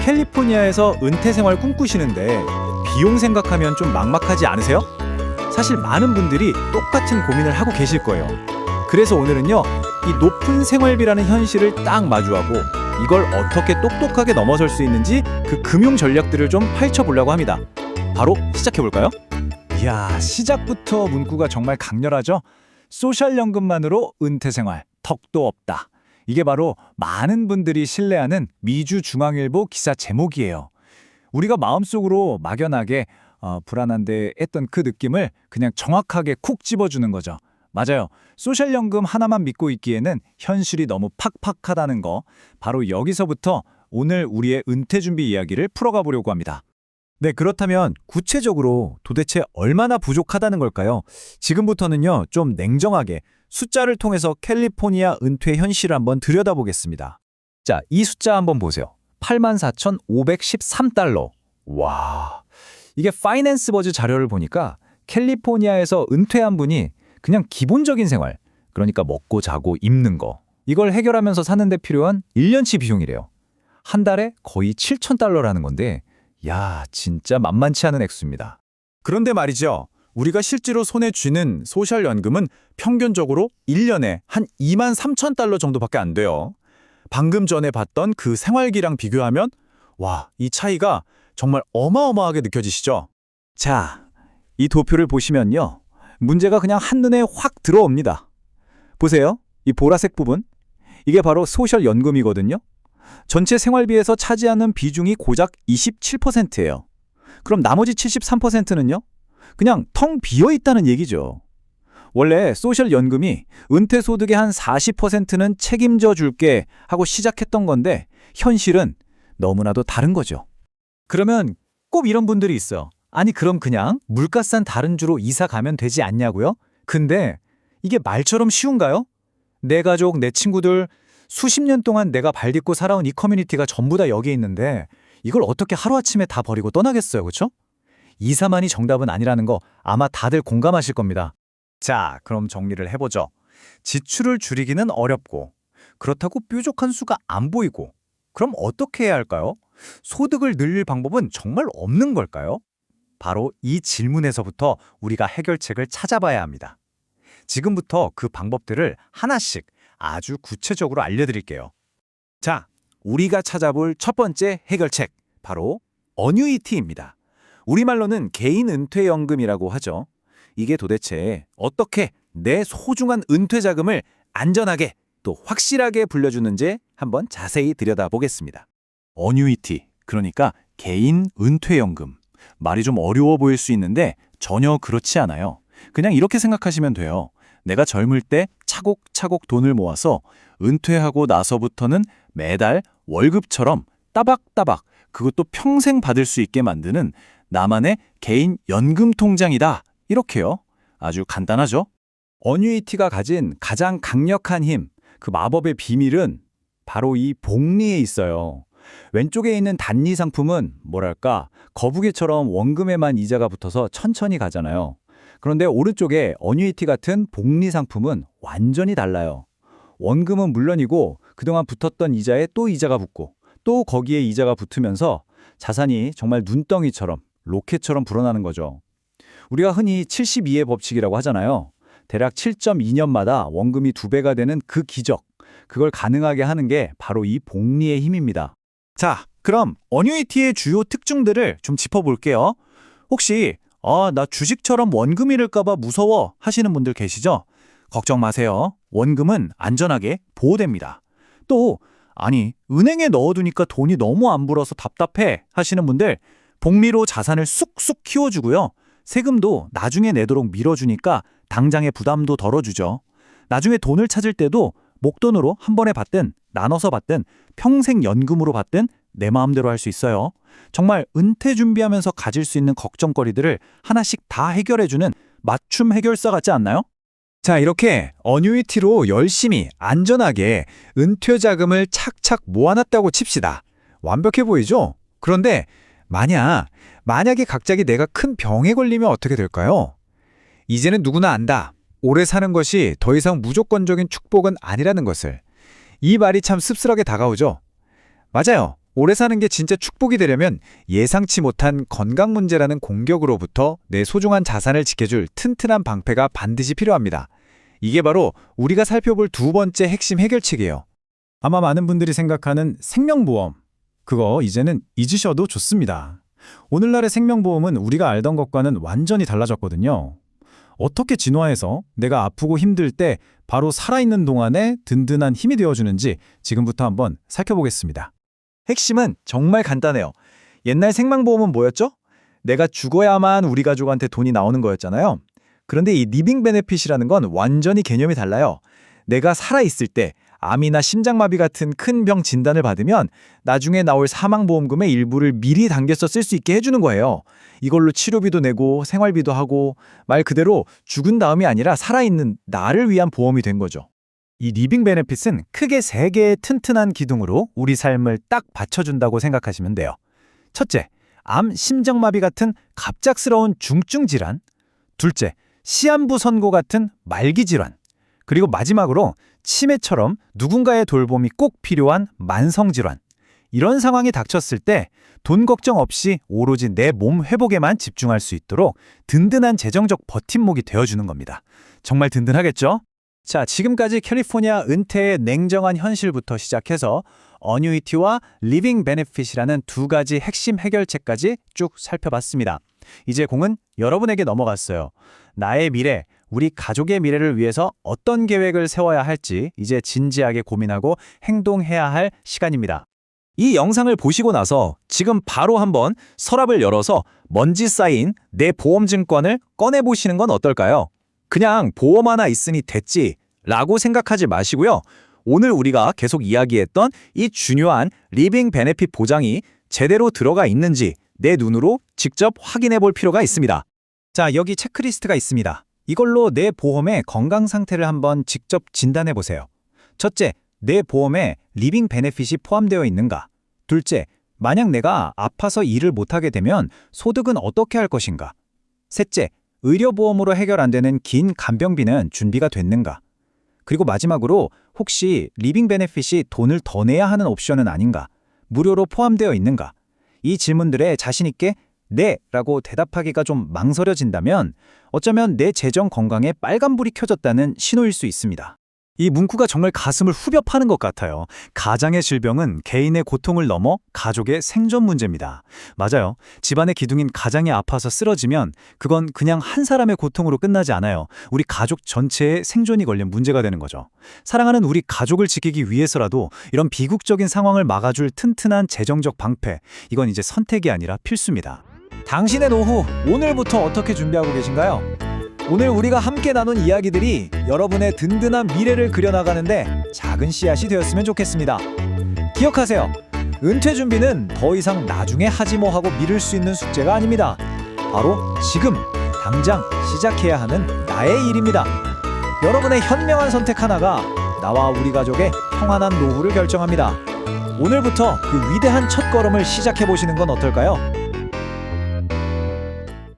캘리포니아에서 은퇴 생활 꿈꾸시는데 비용 생각하면 좀 막막하지 않으세요? 사실 많은 분들이 똑같은 고민을 하고 계실 거예요. 그래서 오늘은요, 이 높은 생활비라는 현실을 딱 마주하고 이걸 어떻게 똑똑하게 넘어설 수 있는지 그 금융 전략들을 좀 파헤쳐보려고 합니다. 바로 시작해볼까요? 이야, 시작부터 문구가 정말 강렬하죠? 소셜연금만으로 은퇴 생활, 턱도 없다. 이게 바로 많은 분들이 신뢰하는 미주중앙일보 기사 제목이에요. 우리가 마음속으로 막연하게 불안한데 했던 그 느낌을 그냥 정확하게 콕 집어주는 거죠. 맞아요. 소셜연금 하나만 믿고 있기에는 현실이 너무 팍팍하다는 거. 바로 여기서부터 오늘 우리의 은퇴 준비 이야기를 풀어가 보려고 합니다. 네, 그렇다면 구체적으로 도대체 얼마나 부족하다는 걸까요? 지금부터는요, 좀 냉정하게 숫자를 통해서 캘리포니아 은퇴 현실을 한번 들여다보겠습니다. 자, 이 숫자 한번 보세요. 84,513달러. 와, 이게 파이낸스 버즈 자료를 보니까 캘리포니아에서 은퇴한 분이 그냥 기본적인 생활, 그러니까 먹고 자고 입는 거, 이걸 해결하면서 사는데 필요한 1년치 비용이래요. 한 달에 거의 7,000달러라는 건데, 야, 진짜 만만치 않은 액수입니다. 그런데 말이죠. 우리가 실제로 손에 쥐는 소셜연금은 평균적으로 1년에 한 23,000달러 정도밖에 안 돼요. 방금 전에 봤던 그 생활기랑 비교하면 와, 이 차이가 정말 어마어마하게 느껴지시죠? 자, 이 도표를 보시면요. 문제가 그냥 한눈에 확 들어옵니다. 보세요. 이 보라색 부분. 이게 바로 소셜연금이거든요. 전체 생활비에서 차지하는 비중이 고작 27%예요. 그럼 나머지 73%는요? 그냥 텅 비어 있다는 얘기죠. 원래 소셜연금이 은퇴소득의 한 40%는 책임져 줄게 하고 시작했던 건데 현실은 너무나도 다른 거죠. 그러면 꼭 이런 분들이 있어요. 아니 그럼 그냥 물가싼 다른 주로 이사 가면 되지 않냐고요? 근데 이게 말처럼 쉬운가요? 내 가족, 내 친구들 수십 년 동안 내가 발 딛고 살아온 이 커뮤니티가 전부 다 여기 있는데 이걸 어떻게 하루아침에 다 버리고 떠나겠어요, 그렇죠? 이사만이 정답은 아니라는 거 아마 다들 공감하실 겁니다. 자, 그럼 정리를 해보죠. 지출을 줄이기는 어렵고 그렇다고 뾰족한 수가 안 보이고 그럼 어떻게 해야 할까요? 소득을 늘릴 방법은 정말 없는 걸까요? 바로 이 질문에서부터 우리가 해결책을 찾아봐야 합니다. 지금부터 그 방법들을 하나씩 아주 구체적으로 알려드릴게요. 자, 우리가 찾아볼 첫 번째 해결책, 바로 어뉴이티입니다. 우리말로는 개인 은퇴연금이라고 하죠. 이게 도대체 어떻게 내 소중한 은퇴 자금을 안전하게 또 확실하게 불려주는지 한번 자세히 들여다보겠습니다. 어뉴이티, 그러니까 개인 은퇴연금. 말이 좀 어려워 보일 수 있는데 전혀 그렇지 않아요. 그냥 이렇게 생각하시면 돼요. 내가 젊을 때 차곡차곡 돈을 모아서 은퇴하고 나서부터는 매달 월급처럼 따박따박 그것도 평생 받을 수 있게 만드는 나만의 개인 연금 통장이다. 이렇게요. 아주 간단하죠? 어뉴이티가 가진 가장 강력한 힘, 그 마법의 비밀은 바로 이 복리에 있어요. 왼쪽에 있는 단리 상품은 뭐랄까 거북이처럼 원금에만 이자가 붙어서 천천히 가잖아요. 그런데 오른쪽에 어뉴이티 같은 복리 상품은 완전히 달라요. 원금은 물론이고 그동안 붙었던 이자에 또 이자가 붙고 또 거기에 이자가 붙으면서 자산이 정말 눈덩이처럼 로켓처럼 불어나는 거죠. 우리가 흔히 72의 법칙이라고 하잖아요. 대략 7.2년마다 원금이 2배가 되는 그 기적, 그걸 가능하게 하는 게 바로 이 복리의 힘입니다. 자, 그럼 어뉴이티의 주요 특징들을 좀 짚어볼게요. 혹시 나 주식처럼 원금 잃을까봐 무서워 하시는 분들 계시죠? 걱정 마세요. 원금은 안전하게 보호됩니다. 또 아니 은행에 넣어두니까 돈이 너무 안 불어서 답답해 하시는 분들 복리로 자산을 쑥쑥 키워주고요. 세금도 나중에 내도록 밀어주니까 당장의 부담도 덜어주죠. 나중에 돈을 찾을 때도 목돈으로 한 번에 받든 나눠서 받든 평생 연금으로 받든 내 마음대로 할 수 있어요. 정말 은퇴 준비하면서 가질 수 있는 걱정거리들을 하나씩 다 해결해주는 맞춤 해결사 같지 않나요? 자, 이렇게 어뉴이티로 열심히 안전하게 은퇴 자금을 착착 모아놨다고 칩시다. 완벽해 보이죠? 그런데 만약에 갑자기 내가 큰 병에 걸리면 어떻게 될까요? 이제는 누구나 안다. 오래 사는 것이 더 이상 무조건적인 축복은 아니라는 것을. 이 말이 참 씁쓸하게 다가오죠. 맞아요. 오래 사는 게 진짜 축복이 되려면 예상치 못한 건강 문제라는 공격으로부터 내 소중한 자산을 지켜줄 튼튼한 방패가 반드시 필요합니다. 이게 바로 우리가 살펴볼 두 번째 핵심 해결책이에요. 아마 많은 분들이 생각하는 생명보험. 그거 이제는 잊으셔도 좋습니다. 오늘날의 생명보험은 우리가 알던 것과는 완전히 달라졌거든요. 어떻게 진화해서 내가 아프고 힘들 때 바로 살아있는 동안에 든든한 힘이 되어주는지 지금부터 한번 살펴보겠습니다. 핵심은 정말 간단해요. 옛날 생명보험은 뭐였죠? 내가 죽어야만 우리 가족한테 돈이 나오는 거였잖아요. 그런데 이 리빙 베네핏이라는 건 완전히 개념이 달라요. 내가 살아있을 때 암이나 심장마비 같은 큰 병 진단을 받으면 나중에 나올 사망보험금의 일부를 미리 당겨서 쓸 수 있게 해주는 거예요. 이걸로 치료비도 내고 생활비도 하고 말 그대로 죽은 다음이 아니라 살아있는 나를 위한 보험이 된 거죠. 이 리빙 베네핏은 크게 3개의 튼튼한 기둥으로 우리 삶을 딱 받쳐준다고 생각하시면 돼요. 첫째, 암, 심장마비 같은 갑작스러운 중증 질환. 둘째, 시한부 선고 같은 말기 질환. 그리고 마지막으로 치매처럼 누군가의 돌봄이 꼭 필요한 만성 질환. 이런 상황이 닥쳤을 때 돈 걱정 없이 오로지 내 몸 회복에만 집중할 수 있도록 든든한 재정적 버팀목이 되어주는 겁니다. 정말 든든하겠죠? 자, 지금까지 캘리포니아 은퇴의 냉정한 현실부터 시작해서 어뉴이티와 리빙 베네핏이라는 두 가지 핵심 해결책까지 쭉 살펴봤습니다. 이제 공은 여러분에게 넘어갔어요. 나의 미래, 우리 가족의 미래를 위해서 어떤 계획을 세워야 할지 이제 진지하게 고민하고 행동해야 할 시간입니다. 이 영상을 보시고 나서 지금 바로 한번 서랍을 열어서 먼지 쌓인 내 보험증권을 꺼내보시는 건 어떨까요? 그냥 보험 하나 있으니 됐지 라고 생각하지 마시고요. 오늘 우리가 계속 이야기했던 이 중요한 리빙 베네핏 보장이 제대로 들어가 있는지 내 눈으로 직접 확인해 볼 필요가 있습니다. 자, 여기 체크리스트가 있습니다. 이걸로 내 보험의 건강 상태를 한번 직접 진단해 보세요. 첫째, 내 보험에 리빙 베네핏이 포함되어 있는가? 둘째, 만약 내가 아파서 일을 못하게 되면 소득은 어떻게 할 것인가? 셋째, 의료보험으로 해결 안 되는 긴 간병비는 준비가 됐는가? 그리고 마지막으로 혹시 리빙 베네핏이 돈을 더 내야 하는 옵션은 아닌가? 무료로 포함되어 있는가? 이 질문들에 자신 있게 네 라고 대답하기가 좀 망설여진다면 어쩌면 내 재정 건강에 빨간불이 켜졌다는 신호일 수 있습니다. 이 문구가 정말 가슴을 후벼 파는 것 같아요. 가장의 질병은 개인의 고통을 넘어 가족의 생존 문제입니다. 맞아요. 집안의 기둥인 가장이 아파서 쓰러지면 그건 그냥 한 사람의 고통으로 끝나지 않아요. 우리 가족 전체의 생존이 걸린 문제가 되는 거죠. 사랑하는 우리 가족을 지키기 위해서라도 이런 비극적인 상황을 막아줄 튼튼한 재정적 방패, 이건 이제 선택이 아니라 필수입니다. 당신의 노후, 오늘부터 어떻게 준비하고 계신가요? 오늘 우리가 함께 나눈 이야기들이 여러분의 든든한 미래를 그려나가는데 작은 씨앗이 되었으면 좋겠습니다. 기억하세요. 은퇴 준비는 더 이상 나중에 하지 뭐 하고 미룰 수 있는 숙제가 아닙니다. 바로 지금, 당장 시작해야 하는 나의 일입니다. 여러분의 현명한 선택 하나가 나와 우리 가족의 평안한 노후를 결정합니다. 오늘부터 그 위대한 첫걸음을 시작해보시는 건 어떨까요?